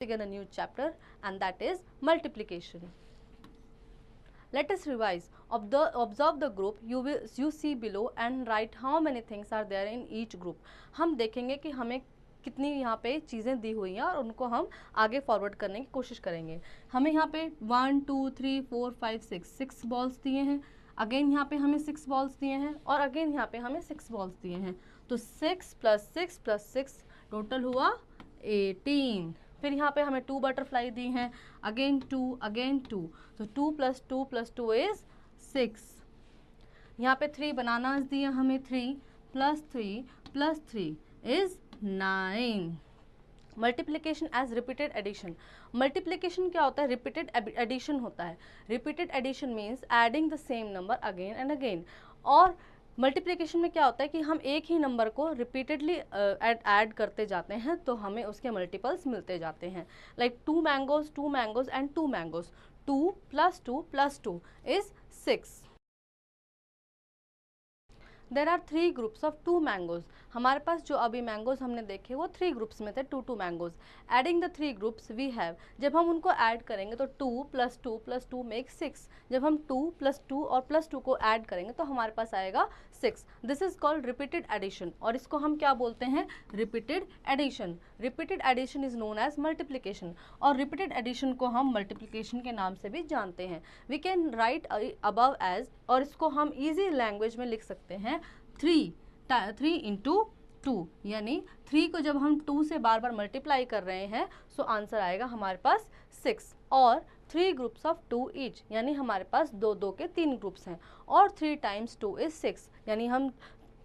begin a new chapter, and that is multiplication. Let us revise. Observe the group you see below and write how many things are there in each group. हम देखेंगे कि हमें कितनी यहाँ पे चीज़ें दी हुई हैं और उनको हम आगे फॉरवर्ड करने की कोशिश करेंगे. हमें यहाँ पे 1 2 3 4 5 6 बॉल्स दिए हैं. अगेन यहाँ पे हमें 6 बॉल्स दिए हैं और अगेन यहाँ पे हमें 6 बॉल्स दिए हैं. तो 6 + 6 टोटल हुआ 18. फिर यहाँ पे हमें 2 बटरफ्लाई दी हैं. अगेन 2. तो 2 + 2 इज 6. यहाँ पे 3 बनानास दिए हमें. 3 + 3 is 9. Multiplication as repeated addition. Multiplication क्या होता है? रिपीटेड एडिशन होता है. Repeated addition means adding the same number again and again. और मल्टीप्लिकेशन में क्या होता है कि हम एक ही नंबर को रिपीटेडली ऐड करते जाते हैं तो हमें उसके मल्टीपल्स मिलते जाते हैं. Like 2 mangoes and 2 mangoes. 2 + 2 is 6. There are 3 groups of 2 mangoes. हमारे पास जो अभी मैंगोज हमने देखे वो 3 ग्रुप्स में थे. 2 mangoes. Adding the 3 groups we have. जब हम उनको ऐड करेंगे तो 2 + 2 मेक 6. जब हम 2 + 2 और +2 को ऐड करेंगे तो हमारे पास आएगा 6. This is called repeated addition और इसको हम क्या बोलते हैं? Repeated addition. Repeated addition is known as multiplication और रिपीटेड एडिशन को हम मल्टीप्लिकेशन के नाम से भी जानते हैं. We can write above as, और इसको हम ईजी लैंग्वेज में लिख सकते हैं 3 × 2. यानी 3 को जब हम 2 से बार बार मल्टीप्लाई कर रहे हैं सो आंसर आएगा हमारे पास 6. और 3 ग्रुप्स ऑफ 2 ईच, यानी हमारे पास 2 के 3 ग्रुप्स हैं. और 3 × 2 इज 6, यानी हम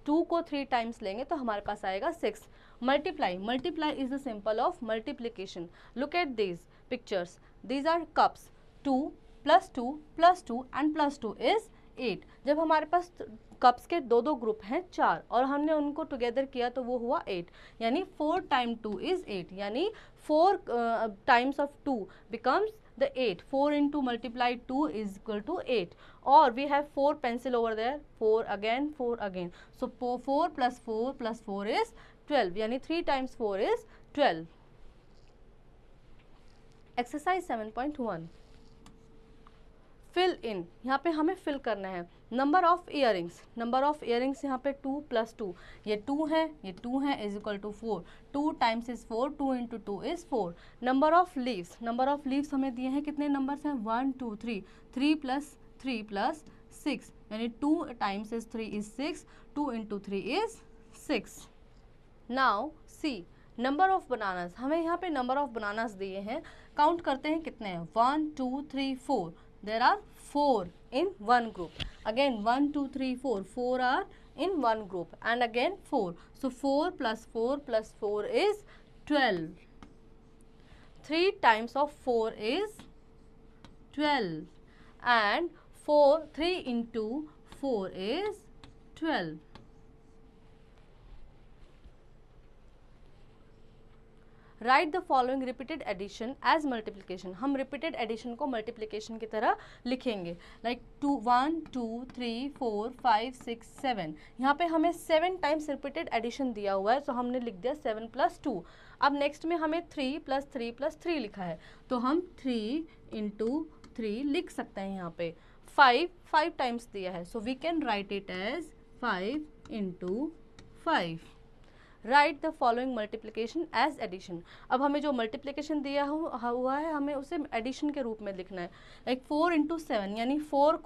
2 को 3 टाइम्स लेंगे तो हमारे पास आएगा 6. Multiply is the simple of multiplication. Look at these pictures. These are cups. 2 + 2 + 2 and +2 is 8. जब हमारे पास कप्स के 2 ग्रुप हैं 4 और हमने उनको टुगेदर किया तो वो हुआ 8. यानी 4 × 2 इज 8. यानी 4 times of 2 becomes the 8. 4 into multiply 2 is equal to 8. Or we have 4 pencil over there. 4 again, 4 again. So 4 + 4 + 4 is 12. यानी 3 × 4 is 12. Exercise 7.1. Fill in. यहाँ पे हमें फिल करना है. Number of earrings. Number of earrings यहाँ पे 2 + 2. ये 2 है is equal to 4. 2 times is 4. 2 × 2 is 4. Number of leaves. Number of leaves हमें दिए हैं. कितने नंबर्स हैं? 1 2 3. 3 + 3 + 6. यानी 2 times is 3 is 6. 2 × 3 is 6. Now see number of bananas. हमें यहाँ पे नंबर ऑफ बनानास दिए हैं. काउंट करते हैं कितने हैं. 1 2 3 4. There are 4 in one group. Again 1 2 3 4. 4 are in one group and again 4. So 4 + 4 + 4 is 12. 3 times of 4 is 12 and 3 × 4 is 12. Write the following repeated addition as multiplication. हम रिपीटेड एडिशन को multiplication की तरह लिखेंगे. लाइक 1 2 3 4 5 6 7. यहाँ पे हमें 7 टाइम्स रिपीटेड एडिशन दिया हुआ है, तो हमने लिख दिया 7 + 2. अब नेक्स्ट में हमें 3 + 3 + 3 लिखा है, तो हम 3 × 3 लिख सकते हैं. यहाँ पे 5 टाइम्स दिया है, so we can write it as 5 × 5. Write the following multiplication as addition. अब हमें जो मल्टीप्लिकेशन दिया हुआ है हमें उसे एडिशन के रूप में लिखना है. लाइक 4 × 7, यानी 7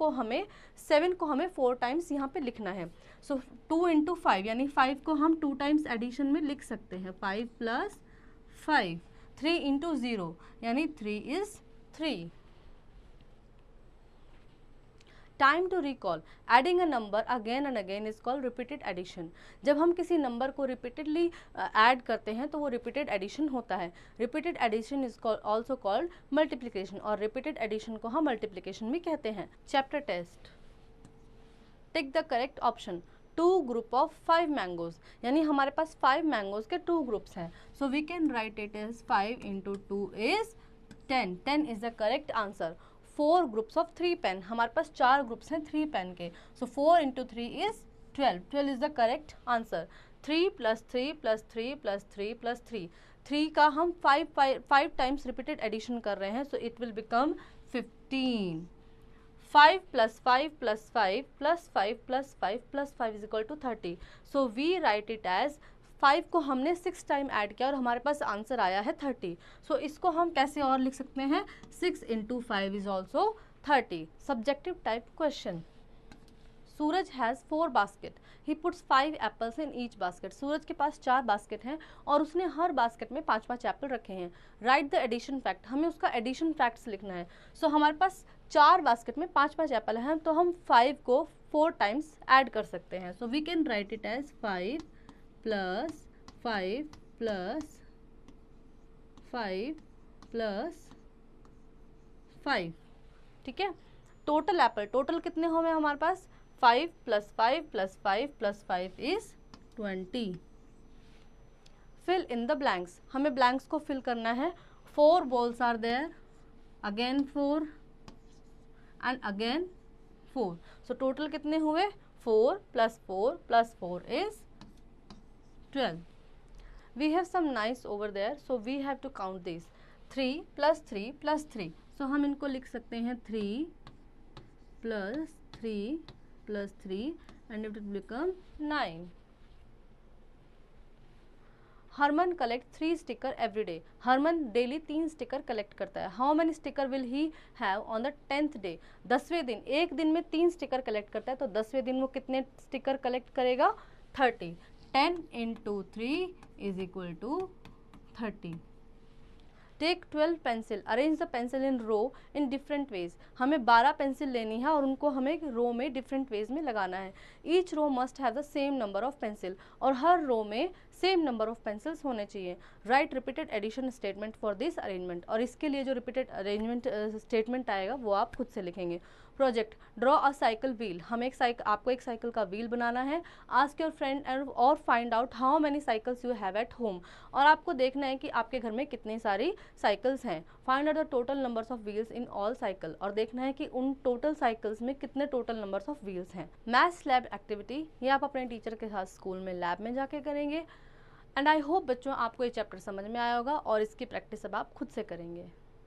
को हमें 4 टाइम्स यहाँ पे लिखना है. सो 2 × 5, यानी 5 को हम 2 टाइम्स एडिशन में लिख सकते हैं. 5 + 5. 3 × 0, यानी 3 is 3. Time to recall. Adding a number again and again is called repeated addition. जब हम किसी नंबर को रिपीटेडली ऐड करते हैं तो वो रिपीटेड एडिशन होता है. Repeated addition is also called multiplication और रिपीटेड एडिशन को हम मल्टीप्लिकेशन भी कहते हैं. Chapter test. Tick the correct option. 2 group of 5 mangoes. यानी हमारे पास 5 मैंगोज के 2 ग्रुप्स हैं, so we can write it as 5 × 2 is 10. 10 is the correct answer. 4 groups of 3 pen. हमारे पास 4 ग्रुप्स हैं 3 पेन के, so 4 × 3 is 12. 12 is the correct answer. 3 + 3 + 3 + 3 + 3. 3 का हम 5 टाइम्स रिपीटेड एडिशन कर रहे हैं, so it will become 15. 5 plus 5 plus 5 plus 5 plus 5 plus 5 is equal to 30. So we write it as 5 को हमने 6 टाइम ऐड किया और हमारे पास आंसर आया है 30. सो इसको हम कैसे और लिख सकते हैं, 6 into 5 is also 30. Subjective type question. Suraj has 4 basket, he puts 5 apples in each basket. Suraj के पास 4 बास्केट हैं और उसने हर बास्केट में 5-5 एप्पल रखे हैं. राइट द एडिशन फैक्ट, हमें उसका एडिशन फैक्ट्स लिखना है. सो हमारे पास 4 बास्केट में 5-5 एप्पल हैं, तो हम 5 को 4 टाइम्स ऐड कर सकते हैं. So we can write it as 5 plus 5 plus 5 plus 5. ठीक है. टोटल एप्पल, टोटल कितने हुए हमारे पास, 5 plus 5 plus 5 plus 5 is 20. Fill in the blanks, हमें blanks को fill करना है. 4 balls are there, again 4 and again 4. So total कितने हुए, 4 plus 4 plus 4 is 12. We have some knives over there, so we have to count these. 3 plus 3 plus 3. So हम इनको लिख सकते हैं 3 plus 3 plus 3 and it will become 9. Harman collect 3 sticker every day. Harman daily 3 sticker collect करता है. How many sticker will he have on the 10th day. 10वें दिन, एक दिन में 3 स्टिकर कलेक्ट करता है, तो 10वें दिन वो कितने स्टिकर कलेक्ट करेगा, 30. 10 into 3 is equal to 30. Take 12 pencil, arrange the pencil in row in different ways. हमें 12 पेंसिल लेनी है और उनको हमें रो में डिफरेंट वेज में लगाना है. Each row must have the same number of pencil, और हर रो में सेम नंबर ऑफ पेंसिल्स होने चाहिए. Write repeated addition statement for this arrangement, और इसके लिए जो रिपीटेड अरेंजमेंट स्टेटमेंट आएगा वो आप खुद से लिखेंगे. Project draw a cycle wheel, हमें आपको एक साइकिल का व्हील बनाना है. आस्क योर फ्रेंड एंड और find out how many cycles you have at home, और आपको देखना है कि आपके घर में कितनी सारी साइकिल्स हैं. Find out the total numbers of wheels in all cycle, और देखना है कि उन टोटल साइकिल्स में कितने टोटल नंबर्स ऑफ व्हील्स हैं. मैथ्स लैब एक्टिविटी, ये आप अपने टीचर के साथ स्कूल में लैब में जाके करेंगे. एंड आई होप बच्चों आपको ये चैप्टर समझ में आया होगा और इसकी प्रैक्टिस अब आप खुद से करेंगे.